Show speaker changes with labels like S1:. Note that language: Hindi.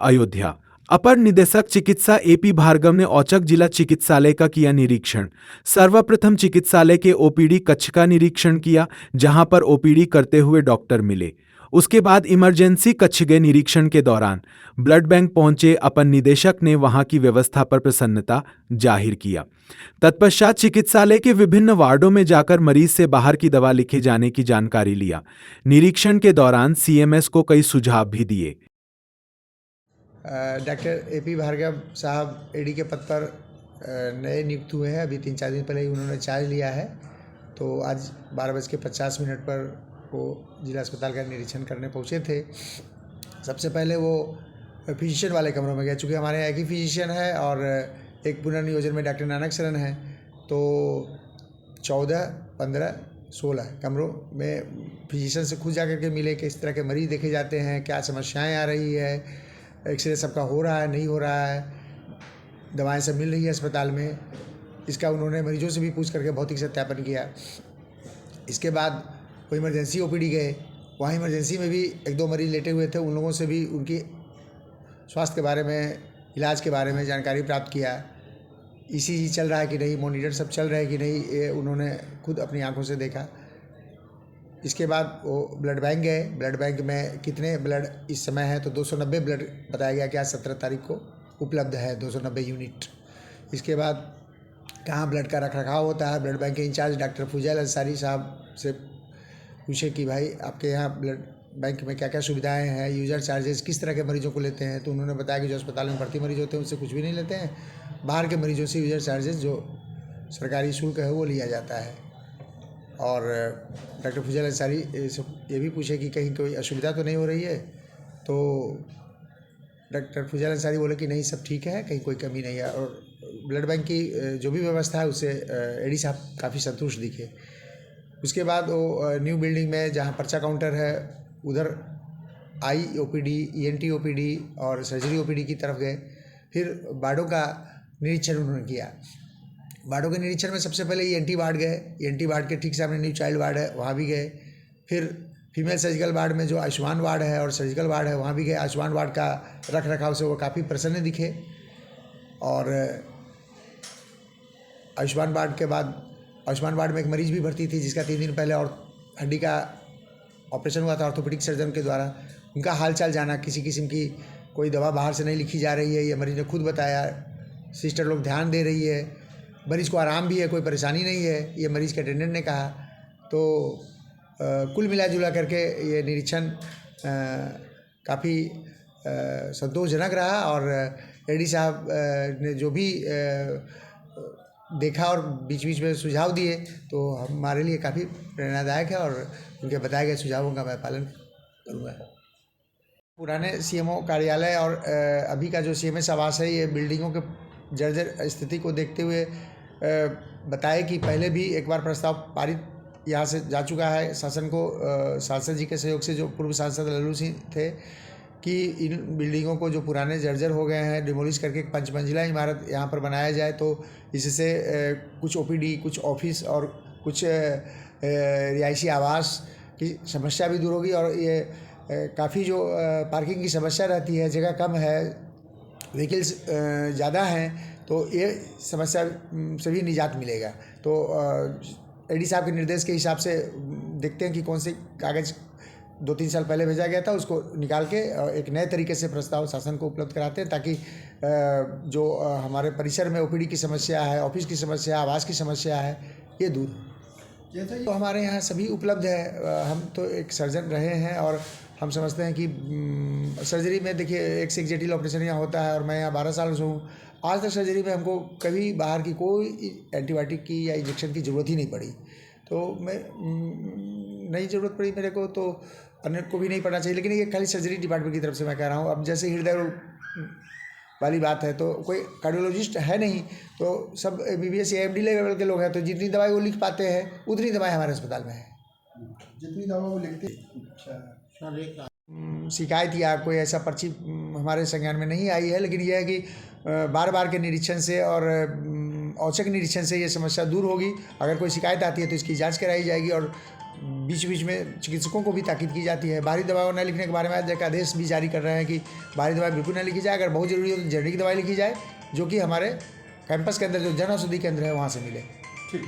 S1: अयोध्या। अपर निदेशक चिकित्सा एपी भार्गव ने औचक जिला चिकित्सालय का किया निरीक्षण। सर्वप्रथम चिकित्सालय के ओपीडी कक्ष का निरीक्षण किया, जहां पर ओपीडी करते हुए डॉक्टर मिले। उसके बाद इमरजेंसी कक्ष गए। निरीक्षण के दौरान ब्लड बैंक पहुंचे अपर निदेशक ने वहां की व्यवस्था पर प्रसन्नता जाहिर किया। तत्पश्चात चिकित्सालय के विभिन्न वार्डों में जाकर मरीज से बाहर की दवा लिखे जाने की जानकारी लिया। निरीक्षण के दौरान सीएमएस को कई सुझाव भी दिए।
S2: डॉक्टर एपी भार्गव साहब एडी के पद पर नए नियुक्त हुए हैं। अभी 3-4 दिन पहले ही उन्होंने चार्ज लिया है। तो आज 12:50 पर वो जिला अस्पताल का निरीक्षण करने पहुँचे थे। सबसे पहले वो फिजिशियन वाले कमरों में गए। चूँकि हमारे यहाँ एक ही फिजिशियन है और एक पुनर्नियोजन में डॉक्टर नानक शरण है, तो 14, 15, 16 कमरों में फिजिशियन से खुद जा कर के मिले कि इस तरह के मरीज़ देखे जाते हैं, क्या समस्याएं आ रही है, एक्सरे सबका हो रहा है नहीं हो रहा है, दवाएं सब मिल रही है अस्पताल में। इसका उन्होंने मरीजों से भी पूछ करके भौतिक सत्यापन किया। इसके बाद वो इमरजेंसी ओपीडी गए। वहाँ इमरजेंसी में भी 1-2 मरीज़ लेटे हुए थे। उन लोगों से भी उनकी स्वास्थ्य के बारे में, इलाज के बारे में जानकारी प्राप्त किया। ईसीजी चल रहा है कि नहीं, मॉनिटर सब चल रहा है कि नहीं, ये उन्होंने खुद अपनी आंखों से देखा। इसके बाद वो ब्लड बैंक गए। ब्लड बैंक में कितने ब्लड इस समय है, तो 290 ब्लड बताया गया कि आज 17 तारीख को उपलब्ध है, 290 यूनिट। इसके बाद कहाँ ब्लड का रखरखाव होता है, ब्लड बैंक के इंचार्ज डॉक्टर फुजैल अंसारी साहब से पूछे कि भाई आपके यहाँ ब्लड बैंक में क्या क्या सुविधाएं हैं, यूज़र चार्जेस किस तरह के मरीजों को लेते हैं। तो उन्होंने बताया कि जो अस्पताल में भर्ती मरीज होते हैं उनसे कुछ भी नहीं लेते हैं, बाहर के मरीजों से यूज़र चार्जेस जो सरकारी शुल्क है वो लिया जाता है। और डॉक्टर फुजैल अंसारी ये भी पूछे कि कहीं कोई असुविधा तो नहीं हो रही है। तो डॉक्टर फुजैल अंसारी बोले कि नहीं, सब ठीक है, कहीं कोई कमी नहीं है। और ब्लड बैंक की जो भी व्यवस्था है उससे एडी साहब काफ़ी संतुष्ट दिखे। उसके बाद वो न्यू बिल्डिंग में जहाँ पर्चा काउंटर है उधर OPD, ENT OPD और सर्जरी OPD की तरफ गए। फिर वार्डों का निरीक्षण उन्होंने किया। वार्डों के निरीक्षण में सबसे पहले ENT वार्ड गए। ENT वार्ड के ठीक सामने न्यू चाइल्ड वार्ड है, वहाँ भी गए। फिर फीमेल सर्जिकल वार्ड में जो आयुष्मान वार्ड है और सर्जिकल वार्ड है वहाँ भी गए। आयुष्मान वार्ड का रख रखाव से वो काफ़ी प्रसन्न दिखे। और आयुष्मान वार्ड के बाद आयुष्मान वार्ड में एक मरीज़ भी भर्ती थी जिसका 3 दिन पहले और हड्डी का ऑपरेशन हुआ था ऑर्थोपेडिक सर्जन के द्वारा। उनका हालचाल जाना, किसी किस्म की कोई दवा बाहर से नहीं लिखी जा रही है, ये मरीज़ ने खुद बताया। सिस्टर लोग ध्यान दे रही है, मरीज़ को आराम भी है, कोई परेशानी नहीं है, ये मरीज़ के अटेंडेंट ने कहा। तो कुल मिला जुला करके ये निरीक्षण काफ़ी संतोषजनक रहा। और एडी साहब ने जो भी देखा और बीच बीच में सुझाव दिए तो हमारे लिए काफ़ी प्रेरणादायक है और उनके बताए गए सुझावों का मैं पालन करूँगा। पुराने सीएमओ कार्यालय और अभी का जो सीएमएस आवास है, ये बिल्डिंगों के जर्जर स्थिति को देखते हुए बताए कि पहले भी एक बार प्रस्ताव पारित यहाँ से जा चुका है शासन को, सांसद जी के सहयोग से, जो पूर्व सांसद लल्लू सिंह थे, कि इन बिल्डिंगों को जो पुराने जर्जर हो गए हैं डिमोलिश करके एक 5 मंजिला इमारत यहाँ पर बनाया जाए। तो इससे कुछ OPD, कुछ ऑफिस और कुछ रिहायशी आवास की समस्या भी दूर होगी। और ये काफ़ी जो पार्किंग की समस्या रहती है, जगह कम है, व्हीकल्स ज़्यादा हैं, तो ये समस्या से भी निजात मिलेगा। तो एडी साहब के निर्देश के हिसाब से देखते हैं कि कौन से कागज़ 2-3 साल पहले भेजा गया था उसको निकाल के एक नए तरीके से प्रस्ताव शासन को उपलब्ध कराते हैं, ताकि जो हमारे परिसर में OPD की समस्या है, ऑफिस की समस्या, आवास की समस्या है, ये दूर हो। जैसे तो हमारे यहाँ सभी उपलब्ध है। हम तो एक सर्जन रहे हैं और हम समझते हैं कि सर्जरी में देखिए एक से एक जटिल ऑपरेशन यहाँ होता है और मैं यहाँ 12 साल से हूँ। आज तक सर्जरी में हमको कभी बाहर की कोई एंटीबायोटिक की या इंजेक्शन की ज़रूरत ही नहीं पड़ी। तो मैं नहीं ज़रूरत पड़ी मेरे को, तो अन्य को भी नहीं पड़ना चाहिए। लेकिन ये खाली सर्जरी डिपार्टमेंट की तरफ से मैं कह रहा हूँ। अब जैसे हृदय वाली बात है तो कोई कार्डियोलॉजिस्ट है नहीं, तो सब BBS या MD लेवल के लोग हैं, तो जितनी दवाई वो लिख पाते हैं उतनी दवाई हमारे अस्पताल में है, जितनी दवा वो लिखते हैं। शिकायत या कोई ऐसा पर्ची हमारे संज्ञान में नहीं आई है। लेकिन यह है कि बार बार के निरीक्षण से और औचक निरीक्षण से ये समस्या दूर होगी। अगर कोई शिकायत आती है तो इसकी जांच कराई जाएगी और बीच बीच में चिकित्सकों को भी ताकीद की जाती है। बाहरी दवाओं न लिखने के बारे में आज एक आदेश भी जारी कर रहे हैं कि बाहरी दवाई बिल्कुल न लिखी जाए, अगर बहुत ज़रूरी हो तो जेनेरिक दवाई लिखी जाए, जो कि हमारे कैंपस के अंदर जो जन औषधि केंद्र है वहाँ से मिले।
S3: ठीक।